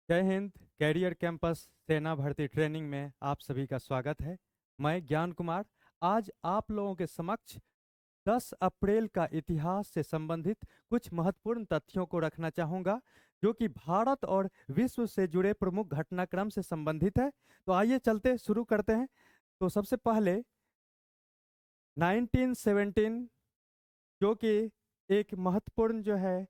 जय Hind. Career campus सेना भर्ती ट्रेनिंग में आप सभी का स्वागत है। मैं ज्ञान कुमार आज आप लोगों के समक्ष 10 अप्रैल का इतिहास से संबंधित कुछ महत्वपूर्ण तथ्यों को रखना चाहूँगा, जो कि भारत और विश्व से जुड़े प्रमुख घटनाक्रम से संबंधित है। तो आइए चलते शुरू करते हैं। तो सबसे पहले 1917, जो कि एक महत्वपूर्ण जो है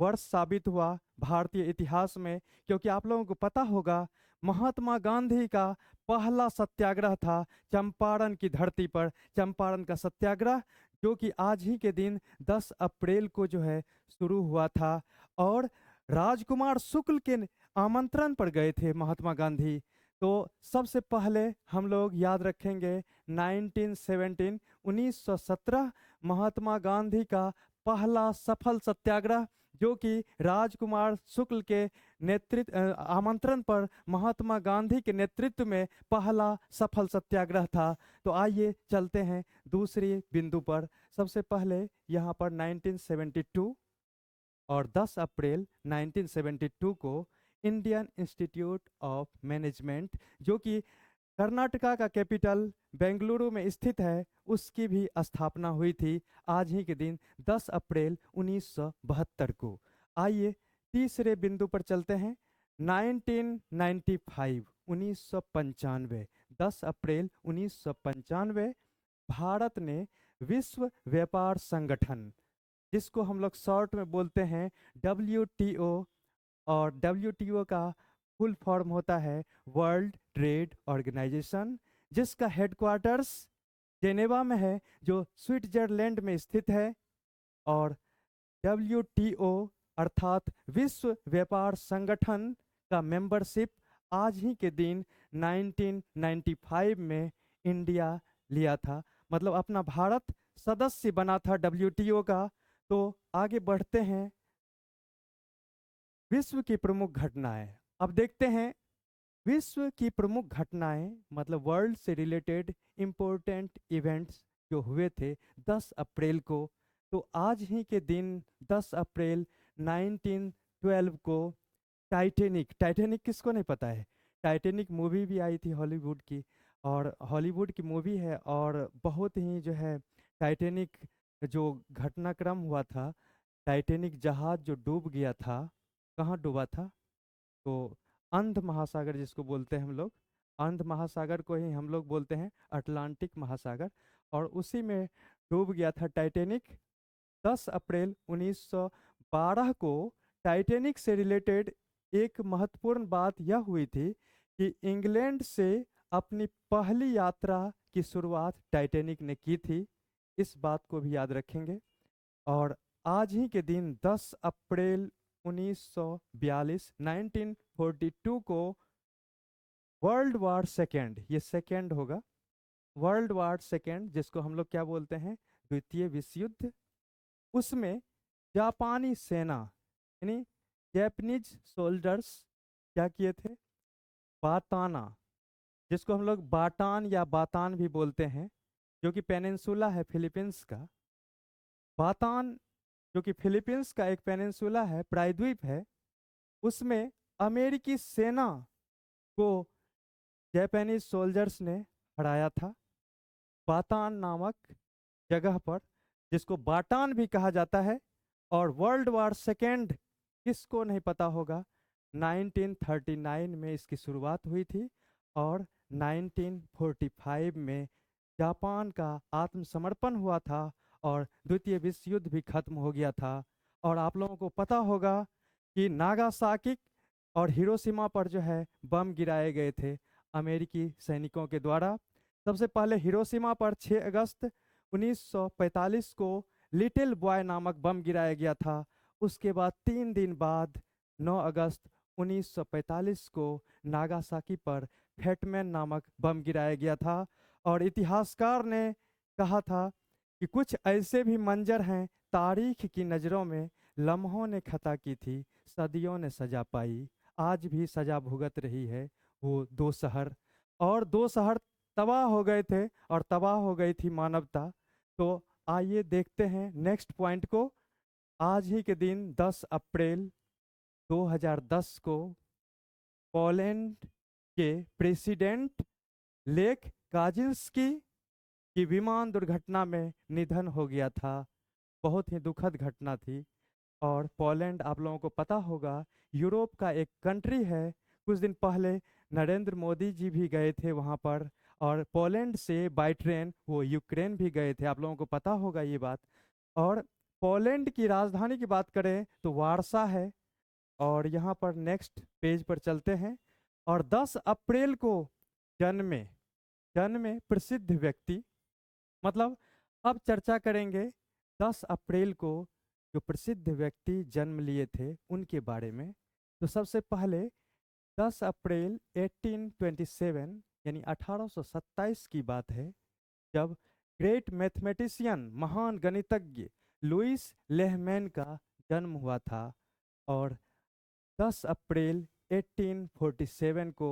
वर्ष साबित हुआ भारतीय इतिहास में, क्योंकि आप लोगों को पता होगा महात्मा गांधी का पहला सत्याग्रह था चंपारण की धरती पर। चंपारण का सत्याग्रह जो कि आज ही के दिन 10 अप्रैल को जो है शुरू हुआ था, और राजकुमार शुक्ल के आमंत्रण पर गए थे महात्मा गांधी। तो सबसे पहले हम लोग याद रखेंगे 1917 1917 महात्मा गांधी का पहला सफल सत्याग्रह, जो कि राजकुमार शुक्ल के आमंत्रण पर महात्मा गांधी के नेतृत्व में पहला सफल सत्याग्रह था। तो आइए चलते हैं दूसरी बिंदु पर। सबसे पहले यहाँ पर 1972 और 10 अप्रैल 1972 को इंडियन इंस्टीट्यूट ऑफ मैनेजमेंट, जो कि कर्नाटका का कैपिटल बेंगलुरु में स्थित है, उसकी भी स्थापना हुई थी आज ही के दिन 10 अप्रैल 1972 को। आइए तीसरे बिंदु पर चलते हैं। 1995 1995 10 अप्रैल 1995 भारत ने विश्व व्यापार संगठन, जिसको हम लोग शॉर्ट में बोलते हैं WTO, और WTO का फुल फॉर्म होता है वर्ल्ड ट्रेड ऑर्गेनाइजेशन, जिसका हेडक्वार्टर्स जेनेवा में है, जो स्विट्जरलैंड में स्थित है। और WTO अर्थात विश्व व्यापार संगठन का मेंबरशिप आज ही के दिन 1995 में इंडिया लिया था, मतलब अपना भारत सदस्य बना था WTO का। तो आगे बढ़ते हैं, विश्व की प्रमुख घटनाएं। अब देखते हैं विश्व की प्रमुख घटनाएं, मतलब वर्ल्ड से रिलेटेड इंपॉर्टेंट इवेंट्स जो हुए थे 10 अप्रैल को। तो आज ही के दिन 10 अप्रैल 1912 को टाइटैनिक, टाइटैनिक किसको नहीं पता है, टाइटैनिक मूवी भी आई थी हॉलीवुड की, और हॉलीवुड की मूवी है, और बहुत ही जो है टाइटैनिक जो घटनाक्रम हुआ था, टाइटैनिक जहाज जो डूब गया था, कहाँ डूबा था, तो अंध महासागर जिसको बोलते हैं हम लोग, अंध महासागर को ही हम लोग बोलते हैं अटलांटिक महासागर, और उसी में डूब गया था टाइटैनिक 10 अप्रैल 1912 को। टाइटैनिक से रिलेटेड एक महत्वपूर्ण बात यह हुई थी कि इंग्लैंड से अपनी पहली यात्रा की शुरुआत टाइटैनिक ने की थी, इस बात को भी याद रखेंगे। और आज ही के दिन 10 अप्रैल 1942 1942 को वर्ल्ड वार सेकेंड, ये सेकेंड होगा, वर्ल्ड वार सेकेंड जिसको हम लोग क्या बोलते हैं, द्वितीय विश्व युद्ध, उसमें जापानी सेना यानी जैपनीज सोल्जर्स क्या किए थे, बाताना, जिसको हम लोग बाटान या बातान भी बोलते हैं, जो कि पेनिनसुला है फिलीपींस का। बातान जो कि फिलीपींस का एक पेनिनसुला है, प्रायद्वीप है, उसमें अमेरिकी सेना को जापानीज सोल्जर्स ने हराया था बातान नामक जगह पर, जिसको बाटान भी कहा जाता है। और वर्ल्ड वार सेकेंड किसको नहीं पता होगा, 1939 में इसकी शुरुआत हुई थी, और 1945 में जापान का आत्मसमर्पण हुआ था, और द्वितीय विश्व युद्ध भी खत्म हो गया था। और आप लोगों को पता होगा कि नागासाकी और हिरोशिमा पर जो है बम गिराए गए थे अमेरिकी सैनिकों के द्वारा। सबसे पहले हिरोशिमा पर 6 अगस्त 1945 को लिटिल बॉय नामक बम गिराया गया था। उसके बाद 3 दिन बाद 9 अगस्त 1945 को नागासाकी पर फैटमैन नामक बम गिराया गया था। और इतिहासकार ने कहा था कि कुछ ऐसे भी मंजर हैं तारीख की नज़रों में, लम्हों ने खता की थी, सदियों ने सजा पाई, आज भी सजा भुगत रही है वो दो शहर। और दो शहर तबाह हो गए थे, और तबाह हो गई थी मानवता। तो आइए देखते हैं नेक्स्ट पॉइंट को। आज ही के दिन 10 अप्रैल 2010 को पोलैंड के प्रेसिडेंट लेख काजिंस्की की विमान दुर्घटना में निधन हो गया था। बहुत ही दुखद घटना थी। और पोलैंड आप लोगों को पता होगा यूरोप का एक कंट्री है। कुछ दिन पहले नरेंद्र मोदी जी भी गए थे वहाँ पर, और पोलैंड से बाई ट्रेन वो यूक्रेन भी गए थे, आप लोगों को पता होगा ये बात। और पोलैंड की राजधानी की बात करें तो वारसा है। और यहाँ पर नेक्स्ट पेज पर चलते हैं। और 10 अप्रैल को जन्मे जन्मे प्रसिद्ध व्यक्ति, मतलब अब चर्चा करेंगे 10 अप्रैल को जो प्रसिद्ध व्यक्ति जन्म लिए थे उनके बारे में। तो सबसे पहले 10 अप्रैल 1827 यानी 1827 की बात है, जब ग्रेट मैथमेटिशियन महान गणितज्ञ लुइस लेहमैन का जन्म हुआ था। और 10 अप्रैल 1847 को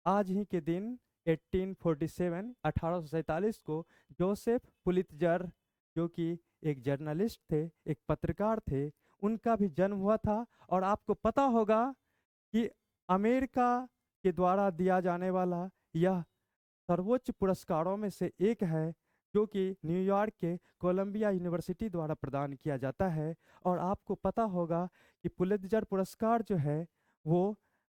आज ही के दिन 1847 1847 को जोसेफ पुलित्जर, जो कि एक जर्नलिस्ट थे, एक पत्रकार थे, उनका भी जन्म हुआ था। और आपको पता होगा कि अमेरिका के द्वारा दिया जाने वाला यह सर्वोच्च पुरस्कारों में से एक है, जो कि न्यूयॉर्क के कोलंबिया यूनिवर्सिटी द्वारा प्रदान किया जाता है। और आपको पता होगा कि पुलित्जर पुरस्कार जो है वो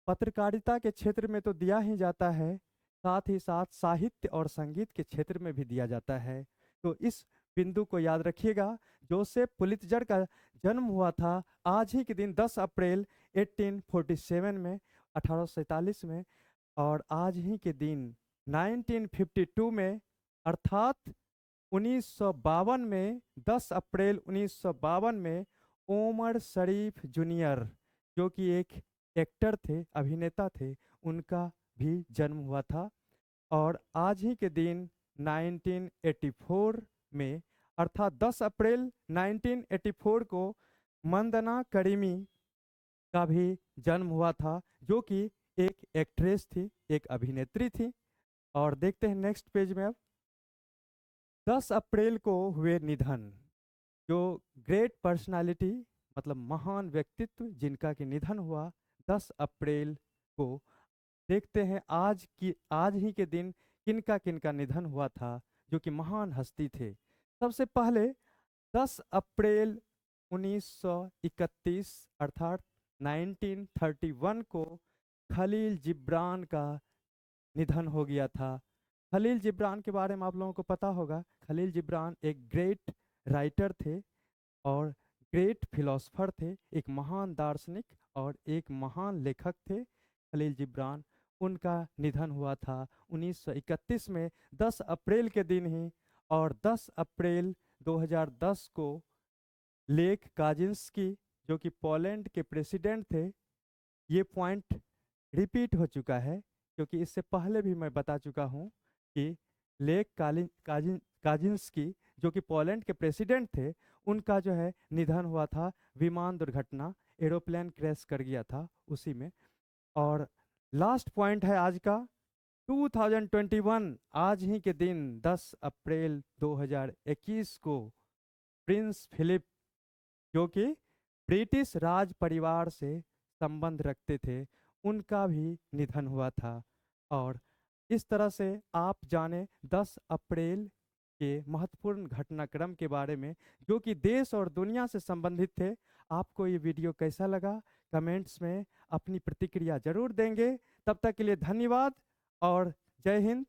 पत्रकारिता के क्षेत्र में तो दिया ही जाता है, साथ ही साथ साहित्य और संगीत के क्षेत्र में भी दिया जाता है। तो इस बिंदु को याद रखिएगा। जोसेफ पुलित्जर का जन्म हुआ था आज ही के दिन 10 अप्रैल 1847 में, 1847 में। और आज ही के दिन 1952 में, अर्थात 1952 में, 10 अप्रैल 1952 में ओमर शरीफ जूनियर, जो कि एक एक्टर थे, अभिनेता थे, उनका भी जन्म हुआ था। और आज ही के दिन 1984 में, अर्थात 10 अप्रैल 1984 को मंदना करीमी का भी जन्म हुआ था, जो कि एक एक्ट्रेस थी, एक अभिनेत्री थी। और देखते हैं नेक्स्ट पेज में अब। 10 अप्रैल को हुए निधन, जो ग्रेट पर्सनालिटी मतलब महान व्यक्तित्व जिनका कि निधन हुआ 10 अप्रैल को। देखते हैं आज ही के दिन किनका किनका निधन हुआ था, जो कि महान हस्ती थे। सबसे पहले 10 अप्रैल 1931 अर्थात 1931 को खलील जिब्रान का निधन हो गया था। खलील जिब्रान के बारे में आप लोगों को पता होगा। खलील जिब्रान एक ग्रेट राइटर थे और ग्रेट फिलोसफर थे, एक महान दार्शनिक और एक महान लेखक थे खलील जिब्रान। उनका निधन हुआ था 1931 में 10 अप्रैल के दिन ही। और 10 अप्रैल 2010 को लेख काजिंस्की, जो कि पोलैंड के प्रेसिडेंट थे, ये पॉइंट रिपीट हो चुका है क्योंकि इससे पहले भी मैं बता चुका हूँ कि लेख काजिंस्की, जो कि पोलैंड के प्रेसिडेंट थे, उनका जो है निधन हुआ था विमान दुर्घटना, एरोप्लेन क्रैश कर गया था उसी में। और लास्ट पॉइंट है आज का 2021 आज ही के दिन 10 अप्रैल 2021 को प्रिंस फिलिप, जो कि ब्रिटिश राज परिवार से संबंध रखते थे, उनका भी निधन हुआ था। और इस तरह से आप जाने 10 अप्रैल के महत्वपूर्ण घटनाक्रम के बारे में, जो कि देश और दुनिया से संबंधित थे। आपको ये वीडियो कैसा लगा कमेंट्स में अपनी प्रतिक्रिया जरूर देंगे। तब तक के लिए धन्यवाद और जय हिंद।